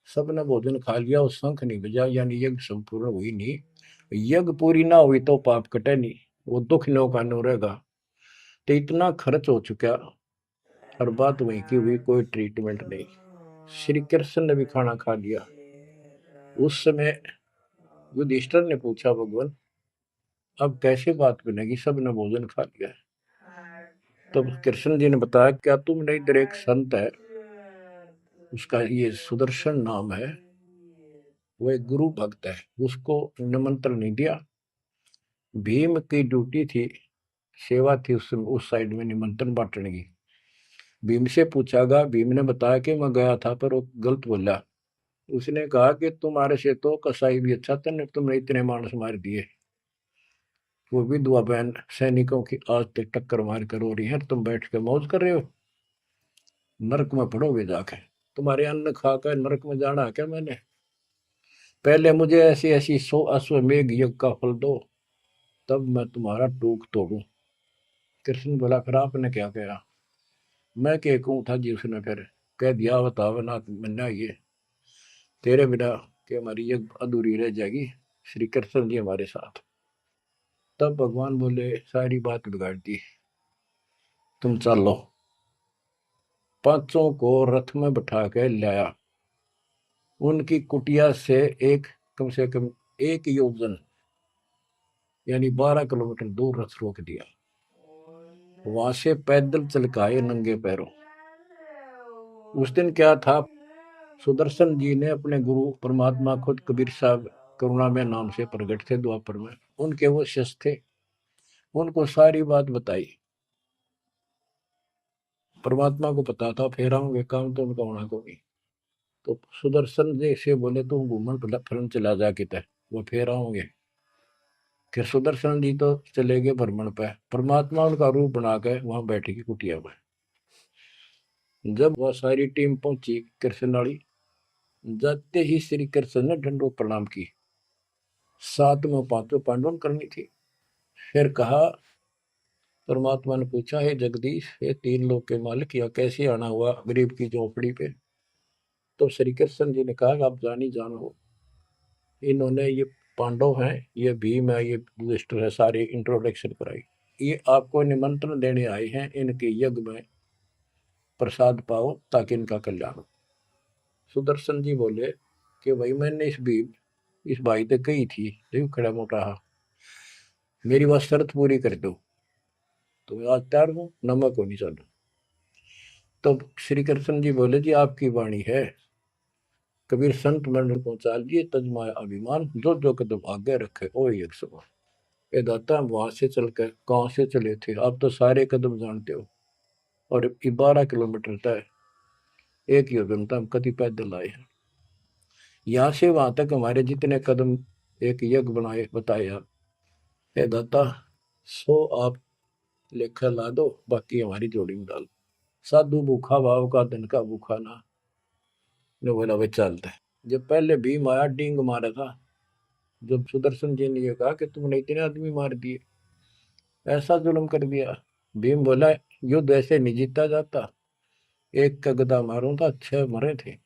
सबने भोजन खा लिया, और शंख नहीं बजा, यानी यज्ञ संपूर्ण हुई नहीं। यज्ञ पूरी ना हुई तो पाप कटे नहीं, वो दुख नो का नो रहेगा। तो इतना खर्च हो चुका, और बात वही की हुई, कोई ट्रीटमेंट नहीं। श्री कृष्ण ने भी खाना खा लिया। उस समय युधिष्ठिर ने पूछा, भगवान अब कैसे बात बनेगी, सब ने भोजन खा लिया है। तब कृष्ण जी ने बताया, क्या तुमने इधर एक संत है, उसका ये सुदर्शन नाम है, वो एक गुरु भक्त है, उसको निमंत्रण नहीं दिया। भीम की ड्यूटी थी, सेवा थी उस साइड में निमंत्रण बांटने की। भीम से पूछागा, भीम ने बताया कि मैं गया था पर वो गलत बोला। उसने कहा कि तुम्हारे से तो कसाई भी अच्छा था, तुमने इतने मानस मार दिए। वो विधवा बहन सैनिकों की आज तक टक्कर मार कर हो रही है, तुम बैठ के मौज कर रहे हो, नरक में पड़ोगे जाके। तुम्हारे अन्न खाकर नरक में जाना है क्या मैंने? पहले मुझे ऐसी ऐसी 100 अश्वमेघ यज्ञ का फल दो, तब मैं तुम्हारा टूक तोड़ू। कृष्ण बोला, फिर आपने क्या कहा? मैं क्या कहूँ था जी, उसने फिर कह दिया, बताओ ना मन्ना, ये तेरे बिना कि हमारी यज्ञ अधूरी रह जाएगी, श्री कृष्ण जी हमारे साथ। तब भगवान बोले, सारी बात बिगाड़ दी, तुम चलो। पांचों को रथ में बैठा के लाया, उनकी कुटिया से एक, कम से कम 1 योजन यानी 12 किलोमीटर दूर रथ रोक दिया। वहां से पैदल चल के आए नंगे पैरों। उस दिन क्या था, सुदर्शन जी ने अपने गुरु परमात्मा खुद कबीर साहब करुणा में नाम से प्रकट थे द्वापर में, उनके वो शिष्य थे, उनको सारी बात बताई। परमात्मा को पता था फेर आऊंगे, काम तो उनका होना को नहीं। तो सुदर्शन जी से बोले, तुम घूमन फिरन चला जा किते, वो फेर आऊंगे। फिर सुदर्शन जी तो चले गए भ्रमण पे, परमात्मा उनका रूप बना के वहां बैठेगी कुटिया में। जब वह सारी टीम पहुंची कृष्ण वाली, जाते ही श्री कृष्ण ने दंडो प्रणाम की। साथ में पांचों पांडवों करनी थी। फिर कहा, परमात्मा ने पूछा, हे जगदीश, ये 3 लोक के मालिक, या कैसे आना हुआ गरीब की झोपड़ी पे? तो श्री कृष्ण जी ने कहा, आप जानी जानो, इन्होंने ये पांडव हैं, ये भीम है, ये युधिष्ठिर है, सारी इंट्रोडक्शन कराई। ये आपको निमंत्रण देने आए हैं, इनके यज्ञ में प्रसाद पाओ ताकि इनका कल्याण हो। सुदर्शन जी बोले कि भाई मैंने इस भाई तक कही थी, देखो खड़ा मोटा, मेरी बात शर्त पूरी कर दो तो मैं आज तैयार हूँ, नमक हो नहीं चलो। तो श्री कृष्ण जी बोले, जी आपकी वाणी है, कबीर संत मंडल पहुंचा लिए, तजमाया अभिमान, जो जो कदम आगे रखे ओ एक समान। ये दाता, हम वहां से चलकर कहाँ से चले थे, आप तो सारे कदम जानते हो, और 12 किलोमीटर तय, 1 योजन हम कभी पैदल आए हैं। यहाँ से वहां तक हमारे जितने कदम एक यज्ञ बनाए बताए आप, हे दाता 100 आप लेखा ला दो, बाकी हमारी जोड़ी में डाल। साधु भूखा भाव का, धन का भूखा ना। ने बोला, भाई चलता है। जब पहले भीम आया, डींग मारा था, जब सुदर्शन जी ने ये कहा कि तुमने इतने आदमी मार दिए, ऐसा जुल्म कर दिया। भीम बोला, युद्ध ऐसे नहीं जीता जाता, एक का गदा मारूं था 6 मरे थे।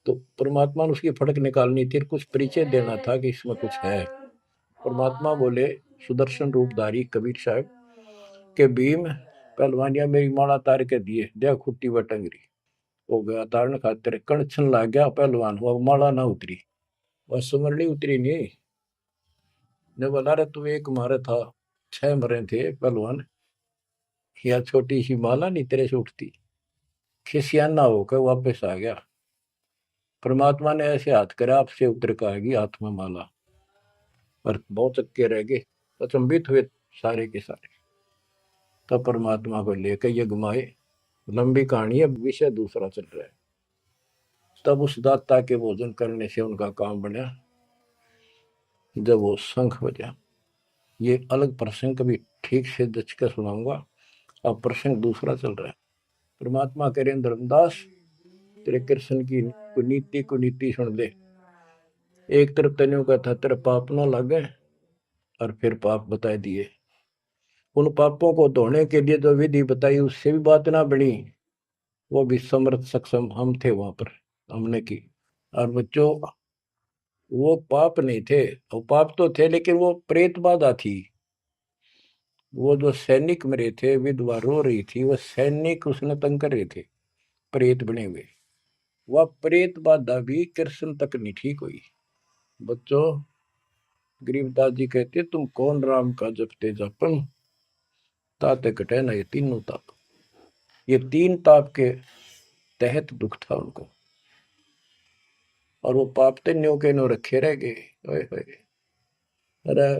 तो परमात्मा ने उसकी फटक निकालनी थी, कुछ परिचय देना था कि इसमें कुछ है। परमात्मा बोले, सुदर्शन रूपधारी कबीर साहब के भीम, पहलवानिया मेरी माला तार के दिए, देख खुट्टी व टंगरी हो गया तारण खातिर, कणछन लाग गया पहलवान हुआ, माला ना उतरी, वह सुमरनी उतरी नहीं। ने बोला, रे तू एक मारे था 6 मरे थे पहलवान, या छोटी सी माला नहीं तेरे से उठती। खिसियाना होकर वापस आ गया। परमात्मा ने ऐसे हाथ करे, आपसे उतर कर आएगी हाथ में माला, पर बहुत चक्के रह गए, अचंभित हुए सारे के सारे। तब परमात्मा को लेकर ये घुमाए, लंबी कहानी है, विषय दूसरा चल रहा है। तब उस दाता के भोजन करने से उनका काम बना, जब वो शंख बजा। ये अलग प्रसंग कभी ठीक से दच कर सुनाऊंगा, अब प्रसंग दूसरा चल रहा है। परमात्मा करें धर्मदास, तेरे कृष्ण की कुनीति सुन ले। एक तरफ तनियों का था, तेरे पाप ना लगे, और फिर पाप बताए दिए। उन पापों को धोने के लिए जो विधि बताई, उससे भी बात ना बनी, वो भी समर्थ सक्षम हम थे वहां पर, हमने की। और बच्चों, वो पाप नहीं थे, वो पाप तो थे लेकिन वो प्रेत बाधा थी। वो जो सैनिक मरे थे, विधवा रो रही थी, वो सैनिक उसने तंग कर रहे थे, प्रेत बने हुए। वह प्रेत बाधा भी कृष्ण तक नहीं ठीक हुई। बच्चों, गरीबदास जी कहते, तुम कौन राम का जपते जपन, ताते कटे ना ये तीनों ताप। ये 3 ताप के तहत दुख था उनको। और वो पाप ते न्यो के न्यो रखे रह गए। ओए होए। अरे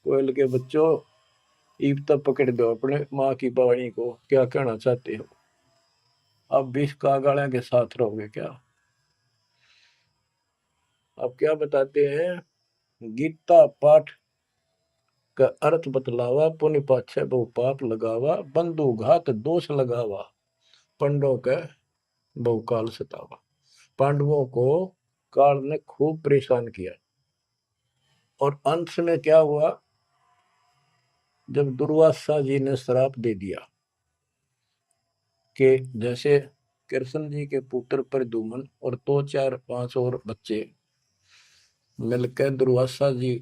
कोयल के बच्चों, ईब तब पकड़ दो अपने माँ की वाणी को, क्या कहना चाहते हो? अब 20 कागाड़ा के साथ रहोगे क्या? अब क्या बताते हैं? गीता पाठ का अर्थ बतलावा, पुण्य पाछे बहु पाप लगावा, बंधु घात दोष लगावा, पंडों के बहुकाल सतावा। पांडवों को काल ने खूब परेशान किया और अंत में क्या हुआ? जब दुर्वासा जी ने श्राप दे दिया कि जैसे कृष्ण जी के पुत्र प्रद्युम्न और 2 4 5 और बच्चे मिलकर दुर्वासा जी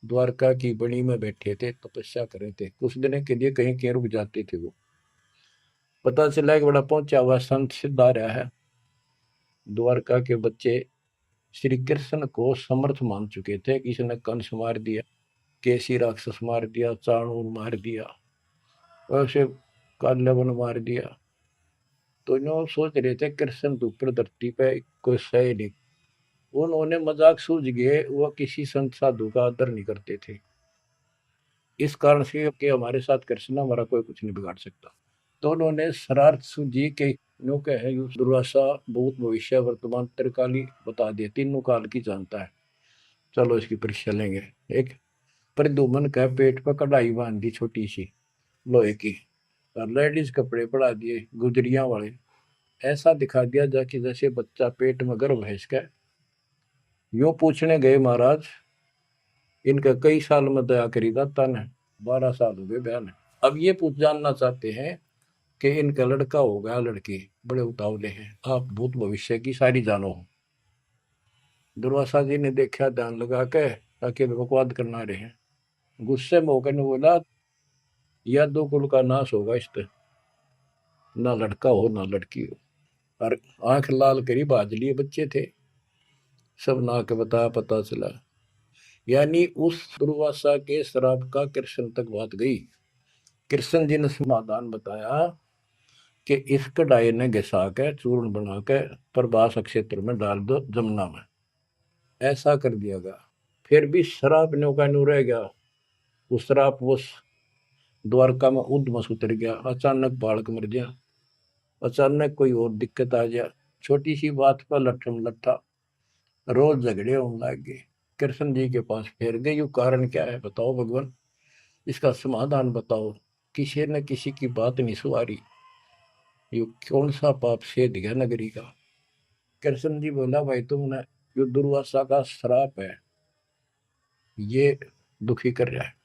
द्वारका की बनी में बैठे थे, तपस्या कर रहे थे। कुछ दिन के लिए कहीं कहीं रुक जाते थे। वो पता चला कि बड़ा पहुंचा हुआ संत सिद्ध आ रहा है। द्वारका के बच्चे श्री कृष्ण को समर्थ मान चुके थे। किसी ने कंस मार दिया, केसी राक्षस मार दिया, चाणूर मार दिया, वैसे काल्यवन मार दिया। तो इन सोच रहे थे कृष्ण तो ऊपर धरती पे कोई सही नहीं। उन्होंने मजाक सूझ गए, वह किसी संत साधु का आदर नहीं करते थे। इस कारण से कि हमारे साथ कृष्ण, हमारा कोई कुछ नहीं बिगाड़ सकता। तो उन्होंने शरारत सूझी कि नो कहे दुर्वासा भूत भविष्य वर्तमान त्रिकाली बता दिए, तीनों काल की जानता है। चलो इसकी परीक्षा लेंगे। एक प्रद्युम्न का पेट पर कढ़ाई बांध दी छोटी सी लोहे की, और लेडीज कपड़े पड़ा दिए गुजरिया वाले। ऐसा दिखा दिया जाके जैसे बच्चा पेट में गर्भ है इसका। यूं पूछने गए महाराज, इनका कई साल में दया करी दाता ने? 12 साल हो गए बयान। अब ये पूछ जानना चाहते हैं कि इनका लड़का होगा लड़की? बड़े उतावले हैं, आप भूत भविष्य की सारी जानो। दुर्वासा जी ने देखा ध्यान लगा के, ताकि बकवाद करना रहे हैं। गुस्से में होकर ने बोला, यह दो कुल का नाश होगा इस पे, ना लड़का हो ना लड़की हो। और आंख लाल करी बाज लिए बच्चे थे सब, ना के बताया पता चला। यानी उस दुर्वासा के श्राप का कृष्ण तक बात गई। कृष्ण जी ने समाधान बताया कि इस कढ़ाई ने घिसा के चूर्ण बना के प्रभास क्षेत्र में डाल दो जमुना में। ऐसा कर दिया गया। फिर भी श्राप न्यो का न्यू रह गया। वो श्राप वो द्वारका में उद्मस उतर गया। अचानक बालक मर गया, अचानक कोई और दिक्कत आ गया। छोटी सी बात पर लट्ठम लट्ठा, रोज झगड़े होने लग गए। कृष्ण जी के पास फिर गए, यू कारण क्या है बताओ भगवान, इसका समाधान बताओ। किसी न किसी की बात नहीं सुहारी। यू कौन सा पाप सेध गया नगरी का? कृष्ण जी बोला, भाई तुमने, जो दुर्वासा का श्राप है ये दुखी कर रहा है।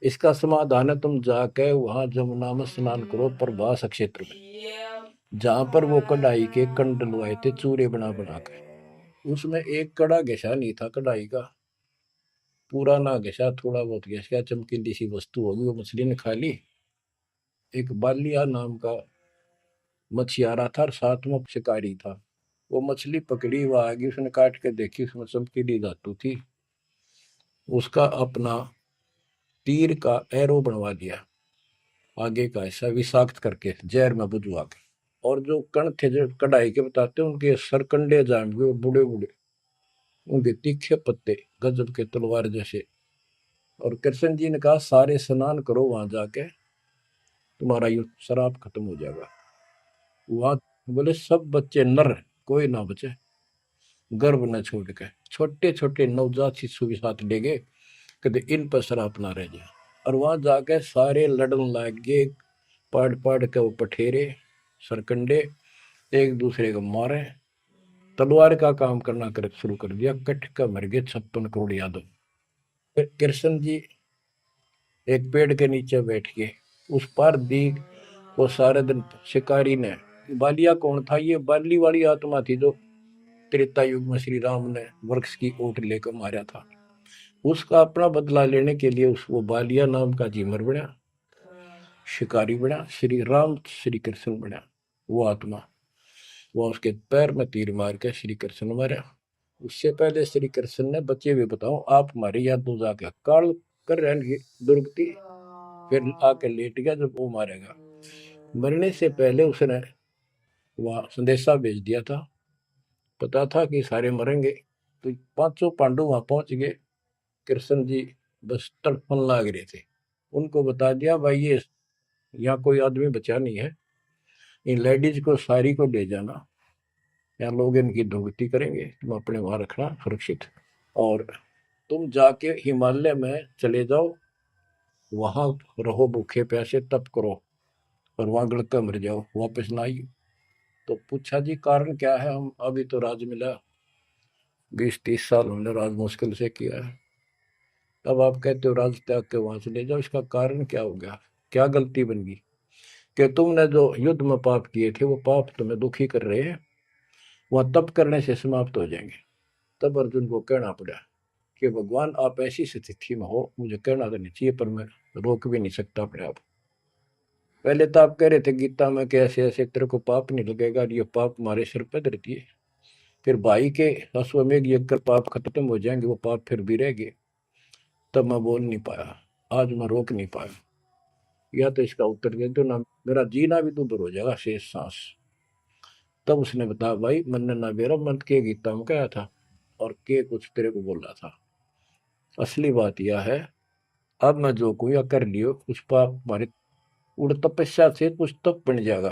इसका समाधान है, तुम जाके वहां जमुना में स्नान करो प्रभास क्षेत्र में, जहां पर वो कढ़ाई के कंड डलवाए थे चूरे बना बना कर। उसमें एक कड़ा घिसा नहीं था कढ़ाई का, पूरा ना घिसा, थोड़ा बहुत घिस गया। चमकीली सी वस्तु होगी, वो मछली ने खा ली। एक बालिया नाम का मछियारा था और साथ में शिकारी था। वो मछली पकड़ी, वो आगे उसने काट के देखी, उसमें चमकीली धातु थी। उसका अपना तीर का एरो बनवा दिया, आगे का ऐसा विषाक्त करके जहर में बुझवा के। और जो कण थे जो कढ़ाई के बताते, उनके सरकंडे जाम गए, बूढ़े बूढ़े, उनके तीखे पत्ते गजब के तलवार जैसे। और कृष्ण जी ने कहा, सारे स्नान करो वहां जाके, तुम्हारा ये शराब खत्म हो जाएगा। वहां बोले सब बच्चे नर, कोई ना बचे, गर्भ न छोड़ के। छोटे छोटे नवजात शिशु के साथ ले गए, कहते इन पर शराब ना रह जाए। और वहां जाके सारे लड़न लग गए, पाड़ पाड़ के वो पठेरे सरकंडे एक दूसरे को मारे, तलवार का काम करना कर शुरू कर दिया। कट का मर गए 56 करोड़ यादव। फिर कृष्ण जी एक पेड़ के नीचे बैठ के उस पार दी, वो सारे दिन शिकारी ने, बालिया कौन था? ये बाली वाली आत्मा थी जो त्रेता युग में श्री राम ने वृक्ष की ओट लेकर मारा था। उसका अपना बदला लेने के लिए उस वो बालिया नाम का जीमर बना, शिकारी बना, श्री राम श्री कृष्ण बना। वो आत्मा, वो उसके पैर में तीर मार के श्री कृष्ण मारा। उससे पहले श्री कृष्ण ने, बच्चे हुए बताओ आप हमारे यादों जाके काल कर रहेंगे दुर्गति। फिर आके लेट गया जब वो मारेगा। मरने से पहले उसने वह संदेशा भेज दिया था, पता था कि सारे मरेंगे, तो पांचों पांडव वहां पहुंच गए। कृष्ण जी बस तड़पन लाग रहे थे। उनको बता दिया भाई ये यहाँ कोई आदमी बचा नहीं है, इन लेडीज को सारी को ले जाना, यहाँ लोग इनकी दुर्गति करेंगे, तुम अपने वहां रखना सुरक्षित, और तुम जाके हिमालय में चले जाओ, वहां रहो भूखे प्यासे तप करो, और वहां गड़कर मर जाओ, वापस ना आइए। तो पूछा जी कारण क्या है, हम अभी तो राज मिला, 20-30 साल हमने राज मुश्किल से किया है, अब आप कहते हो राज त्याग के वहां चले जाओ, इसका कारण क्या हो गया, क्या गलती बन गई कि तुमने जो युद्ध में पाप किए थे वो पाप तुम्हें दुखी कर रहे हैं, वह तप करने से समाप्त हो जाएंगे। तब अर्जुन को कहना पड़ा कि भगवान आप ऐसी स्थिति में हो, मुझे कहना तो नहीं चाहिए पर मैं रोक भी नहीं सकता अपने आप। पहले तो आप कह रहे थे गीता में कि ऐसे ऐसे तेरे को पाप नहीं लगेगा, और ये पाप हमारे सिर पर धरती है, फिर भाई के अश्वमेघ यज्ञ कर पाप खत्म हो जाएंगे, वो पाप फिर भी रह गए। तब मैं बोल नहीं पाया, आज मैं रोक नहीं पाया, या तो इसका उत्तर दे दो ना, मेरा जीना भी दूभर हो जाएगा शेष सांस। तब उसने बताया भाई मैंने ना मेरा मन के गीता में कहा था, और के कुछ तेरे को बोल रहा था। असली बात यह है, अब मैं जो कोई कर लियो कुछ पाप हमारे उड़ तपस्या से कुछ तप बन जाएगा,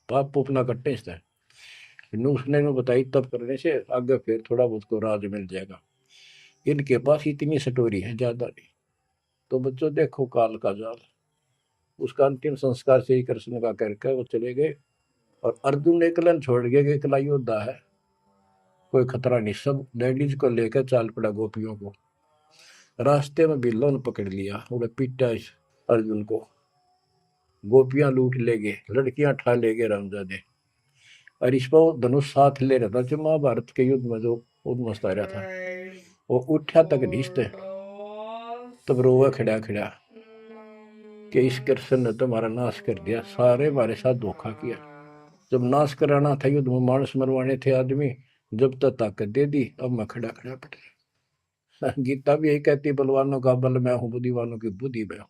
पाप अपना कट्टे से उसने में बताई तप करने से आगे फिर थोड़ा बहुत को राज मिल जाएगा। इनके पास इतनी स्टोरी है ज्यादा नहीं। तो बच्चों देखो काल का जाल, उसका अंतिम संस्कार से ही कृष्ण का करके वो चले गए, और अर्जुन एकलन छोड़ गए कि एकला योद्धा है, कोई खतरा नहीं, सब लेडीज को लेकर चाल पड़ा गोपियों को। रास्ते में बिल्लों ने पकड़ लिया, उन्हें पीटा इस अर्जुन को, गोपियां लूट ले गए, लड़कियां ठा ले गए रामजादे, और इस पर धनुष साथ ले रहा था जो महाभारत के युद्ध में जो उद्मस्त आ रहा था, वो उठा तक नीचते, तब रोवा खड़ा खड़ा कि इस कृष्ण ने तुम्हारा नाश कर दिया, सारे हमारे साथ धोखा किया, जब नाश कराना था युद्ध में मानस मरवाने थे आदमी, जब तक ताकत दे दी, अब मैं खड़ा खड़ा पड़। गीता भी यही कहती, बलवानों का बल मैं हूँ, बुद्धिवानों की बुद्धि मैं हूँ।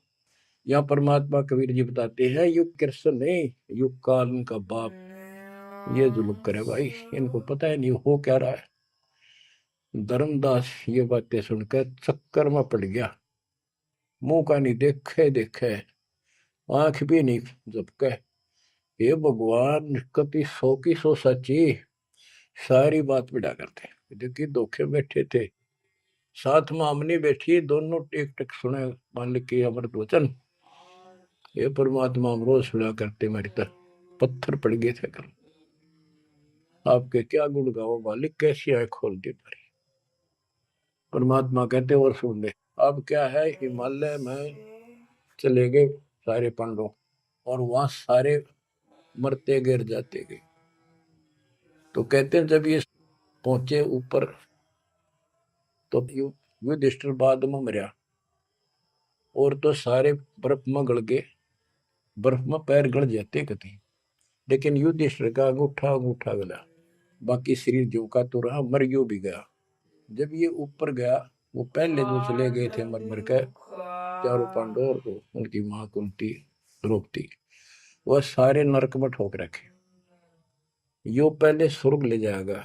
यहाँ परमात्मा कबीर जी बताते हैं युग कृष्ण नहीं, युग काल उनका बाप ये जुल्म करे भाई, इनको पता है नहीं हो क्या रहा है। धर्मदास ये बातें सुनकर चक्कर में पड़ गया, मुंह का नहीं देखे देखे, आंख भी नहीं झपके, ये भगवान कति सौ की सौ सच्ची, सारी बात बिड़ा करते, देखिए धोखे बैठे थे, साथ में हमने बैठी, दोनों टेक टेक सुने मालिक की अमृत वचन, ये परमात्मा हम रोज सुना करते, मेरी तरह पत्थर पड़ गए थे कल, आपके क्या गुण गाओ मालिक, कैसी आंख खोल दी मेरी। परमात्मा कहते और सुन ले, अब क्या है, हिमालय में चले गए सारे पांडव, और वहां सारे मरते गिर जाते गए। तो कहते हैं जब ये पहुंचे ऊपर, तो युधिष्ठिर बाद में मरा, और तो सारे बर्फ में गड़ गए, बर्फ में पैर गड़ जाते कभी, लेकिन युधिष्ठिर का अंगूठा अंगूठा गला, बाकी शरीर जो का तो रहा, मर यूं भी गया। जब ये ऊपर गया, वो पहले जो चले गए थे मर मर के, चारों पांडव और उनकी मां कुंती द्रौपदी, वह सारे नरक में ठोक रखे, यो पहले स्वर्ग ले जाएगा,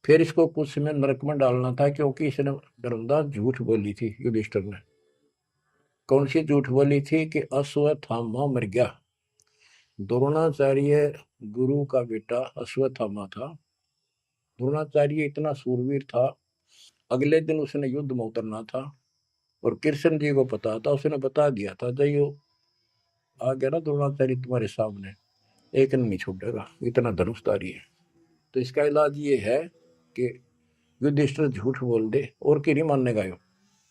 फिर इसको कुछ समय नरक में डालना था, क्योंकि इसने धर्मदास झूठ बोली थी युधिष्ठिर ने। कौन सी झूठ बोली थी कि अश्वत्थामा मर गया, द्रोणाचार्य गुरु का बेटा अश्वत्थामा था, द्रोणाचार्य इतना सूरवीर था, अगले दिन उसने युद्ध में उतरना था, और कृष्ण जी को पता था, उसने बता दिया था जय आ गया ना द्रोणाचार्य तुम्हारे सामने, एक नहीं छूटेगा, इतना धनुषधारी है। तो इसका इलाज ये है कि युधिष्ठिर झूठ बोल दे, और की नहीं मानने का,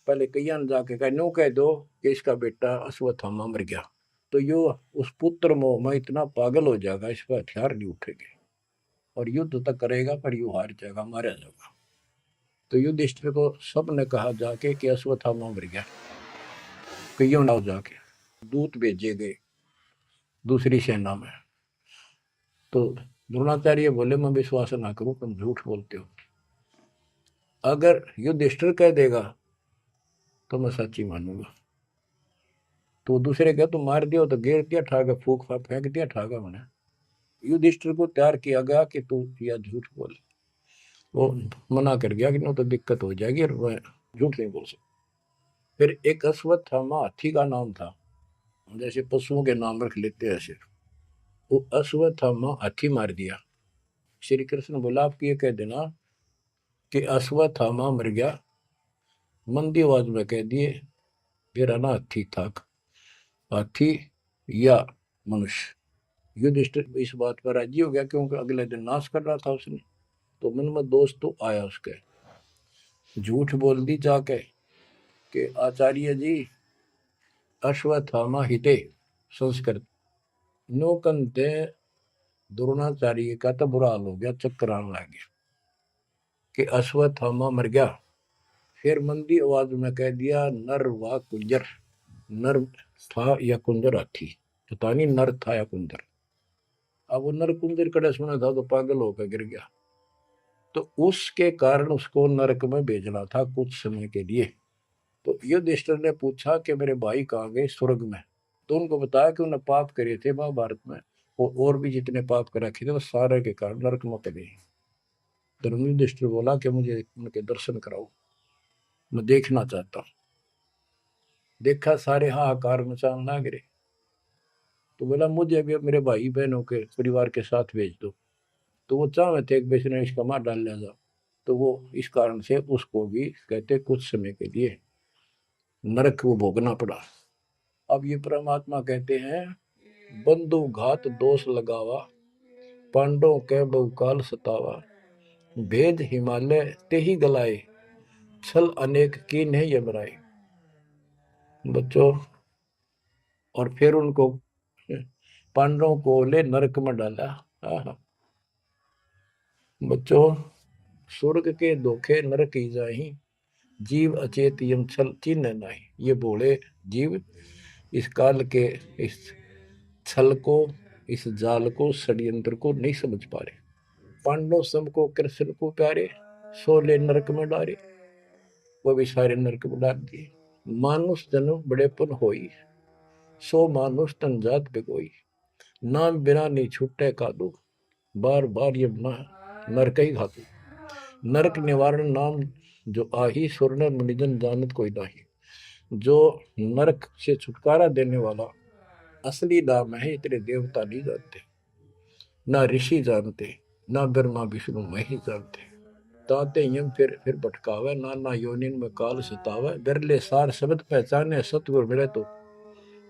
पहले कईया ने जाके कहा नो कह दो कि इसका बेटा अश्वत्थामा मर गया, तो यो उस पुत्र मोह में इतना पागल हो जाएगा, इस पर हथियार नहीं उठेंगे, और युद्ध तक करेगा पर यू हार जाएगा, मारा जाएगा। तो युधिष्ठिर को सब ने कहा जाके कि अश्वत्थामा मर गया, कईयों ने जाके दूत भेजे गए दूसरी सेना में, तो द्रोणाचार्य बोले मैं विश्वास ना करूं, तुम झूठ बोलते हो, अगर युधिष्ठिर कह देगा तो मैं सच्ची मानूंगा। तो दूसरे क्या तुम मार दिया तो गिर दिया ठागा, फूक फेंक दिया ठागा मैंने। युधिष्ठिर को तैयार किया गया कि तू यह झूठ बोल, वो मना कर गया कि ना तो दिक्कत हो जाएगी और मैं झूठ नहीं बोल सकता। फिर एक अश्वत्थामा हाथी का नाम था, जैसे पशुओं के नाम रख लेते हैं ऐसे। वो अश्वत्थामा हाथी मार दिया। श्री कृष्ण बोला आप ये कह देना कि अश्वत्थामा मर गया, मंदी आवाज में कह दिए मेरा ना हाथी था, हाथी या मनुष्य। युधिष्ठिर इस बात पर राजी हो गया क्योंकि अगले दिन नाश कर रहा था उसने। तो मन में दोस्त तो आया उसके, झूठ बोल दी जाके कि आचार्य जी अश्वत्थामा हिते संस्कृत नौकंते द्रोणाचार्य का तो बुरा हाल हो गया, चक्कर आने लग गया कि अश्वत्थामा मर गया। फिर मंदी आवाज में कह दिया नर व कुंजर, नर था या कुंजर हाथी, पता नहीं नर था या कुंजर। अब वो नर कुंजर कड़े सुना था तो पागल होकर गिर गया। तो उसके कारण उसको नरक में भेजना था कुछ समय के लिए। तो युधिष्ठिर ने पूछा कि मेरे भाई कहाँ गए? स्वर्ग में। तो उनको बताया कि उन्होंने पाप करे थे महाभारत में, और भी जितने पाप कर रखे थे वो सारे के कारण नरक में गए। तो युधिष्ठिर बोला कि मुझे उनके दर्शन कराओ, मैं देखना चाहता हूँ। देखा सारे हाहाकार मचान ना गिरे। तो बोला मुझे भी मेरे भाई बहनों के परिवार के साथ भेज दो। तो वो चाहे थे एक बेचने इसका मार डाल लिया जा। तो वो इस कारण से उसको भी कहते कुछ समय के लिए नरक को भोगना पड़ा। अब ये परमात्मा कहते हैं बंधु घात दोष लगावा, पांडवों के बहुकाल सतावा, भेद हिमालय ते ही गलाए, छल अनेक की नहीं यमराए। बच्चों, और फिर उनको पांडवों को ले नरक में डाला। बच्चों, स्वर्ग के धोखे नरक ही जाही, जीव अचेत यम छल चिन्ह नहीं। ये बोले जीव इस काल के इस छल को, इस जाल को, षड्यंत्र को नहीं समझ पा रहे। पांडव सम को कृष्ण को प्यारे, सोले नरक में डारे, वो भी सारे नरक में डाल दिए। मानुष जन्म बड़ेपन होई, सो मानुष तन जात बेगोई, नाम बिना नहीं छूटे कादू, बार बार ये नरक ही घातू। नरक निवारण नाम जो आही, स्वर्ण मुनिजन जानत कोई नाही। जो नरक से छुटकारा देने वाला असली नाम है, इतने देवता नहीं जानते, ना ऋषि जानते, ना ब्रह्मा विष्णु मही जानते। ताते यम फिर भटकावे, नाना योनिन में काल सतावे, बिरले सार शब्द पहचाने, सतगुरु मिले तो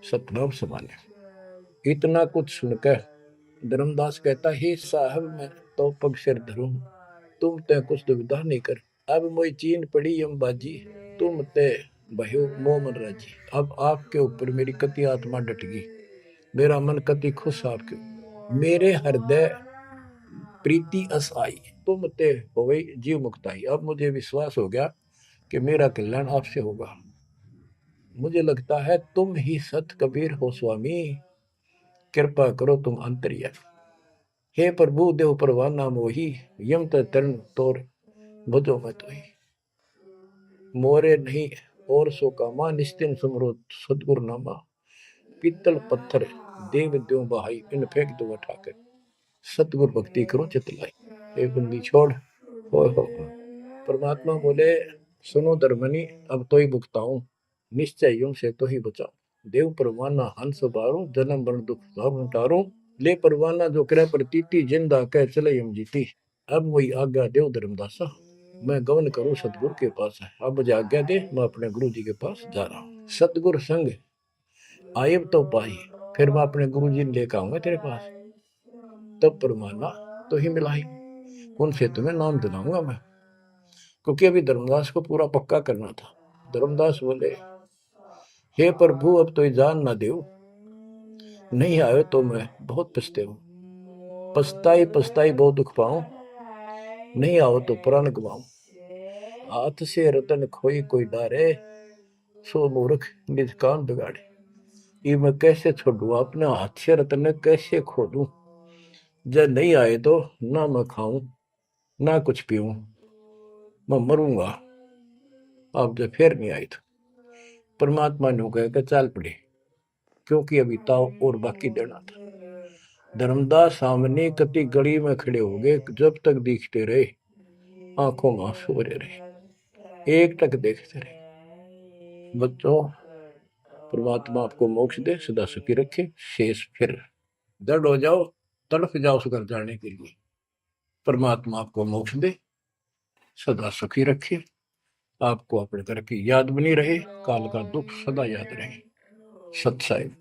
सतनाम समाने। इतना कुछ सुनकर धर्मदास कहता हे साहब मैं तो पग सिर धरूं, तुम ते कुछ दुविधा नहीं कर। अब मोई चीन पड़ी यम बाजी, तुम ते भयो मोमन राजी। अब आपके ऊपर मेरी कति आत्मा डट गई, मेरा मन कति खुश आपके। मेरे हृदय प्रीति अस आई, तुम ते हो गई जीव मुक्ताई। अब मुझे विश्वास हो गया कि मेरा कल्याण आपसे होगा। मुझे लगता है तुम ही सत कबीर हो स्वामी, कृपा करो तुम अंतर्यामी। हे प्रभु देव परवाना मोही, यम तरण तोर भजो मैं तो ही। मोरे नहीं और सो कामा, निस्तिन सुमरो सदगुरु नामा। पीतल पत्थर देव देव बहाई, इन फेंक दो उठाकर, सतगुरु भक्ति करो चितलाई। एक बंदी छोड़ हो। परमात्मा बोले सुनो धर्मनी, अब तो ही भुगताऊं, निश्चय यूं से तो ही बचाऊं। देव परवाना हंस बारू, जन्म मरण दुख भाव टारू। ले परवाना जो करे प्रतीति, जिंदा कह चले यम जीती। अब वही आज्ञा देव धर्मदासा, मैं गमन करूं सतगुरु के पास है। अब मुझे आज्ञा दे, मैं अपने गुरु जी के पास जा रहा हूँ। सतगुरु संग आयब तो पाई, फिर मैं अपने गुरु जी लेकर आऊंगा तेरे पास। तब परमाना तो ही मिलाई, उनसे तुम्हें नाम दिलाऊंगा मैं। क्योंकि अभी धर्मदास को पूरा पक्का करना था। धर्मदास बोले हे प्रभु अब तो जान ना दे, नहीं आयो तो मैं बहुत पछते हूँ। पछताई पछताई बहुत दुख पाऊं, नहीं आओ तो प्राण गवाऊं। हाथ से रतन खोई कोई डारे, सो मूर्ख निज कान बिगाड़े। ये मैं कैसे छोड़ू, अपने हाथ से रतन कैसे खो दूं। जब नहीं आए तो ना मैं खाऊं ना कुछ पीऊं, मैं मरूंगा। आप जब फिर नहीं आए तो परमात्मा ने कहा चल पड़े, क्योंकि अभी ताव और बाकी देना था। धर्मदास सामने कति गली में खड़े हो गए, जब तक दिखते रहे आंखों में आंसू भरे रहे, एक टक देखते रहे। बच्चों, परमात्मा आपको मोक्ष दे, सदा सुखी रखे, शेष फिर दृढ़ हो जाओ, तड़फ जाओ उस घर जाने के लिए। परमात्मा आपको मोक्ष दे, सदा सुखी रखे, आपको अपने घर की याद बनी रहे, काल का दुख सदा याद रहे। सत्साई।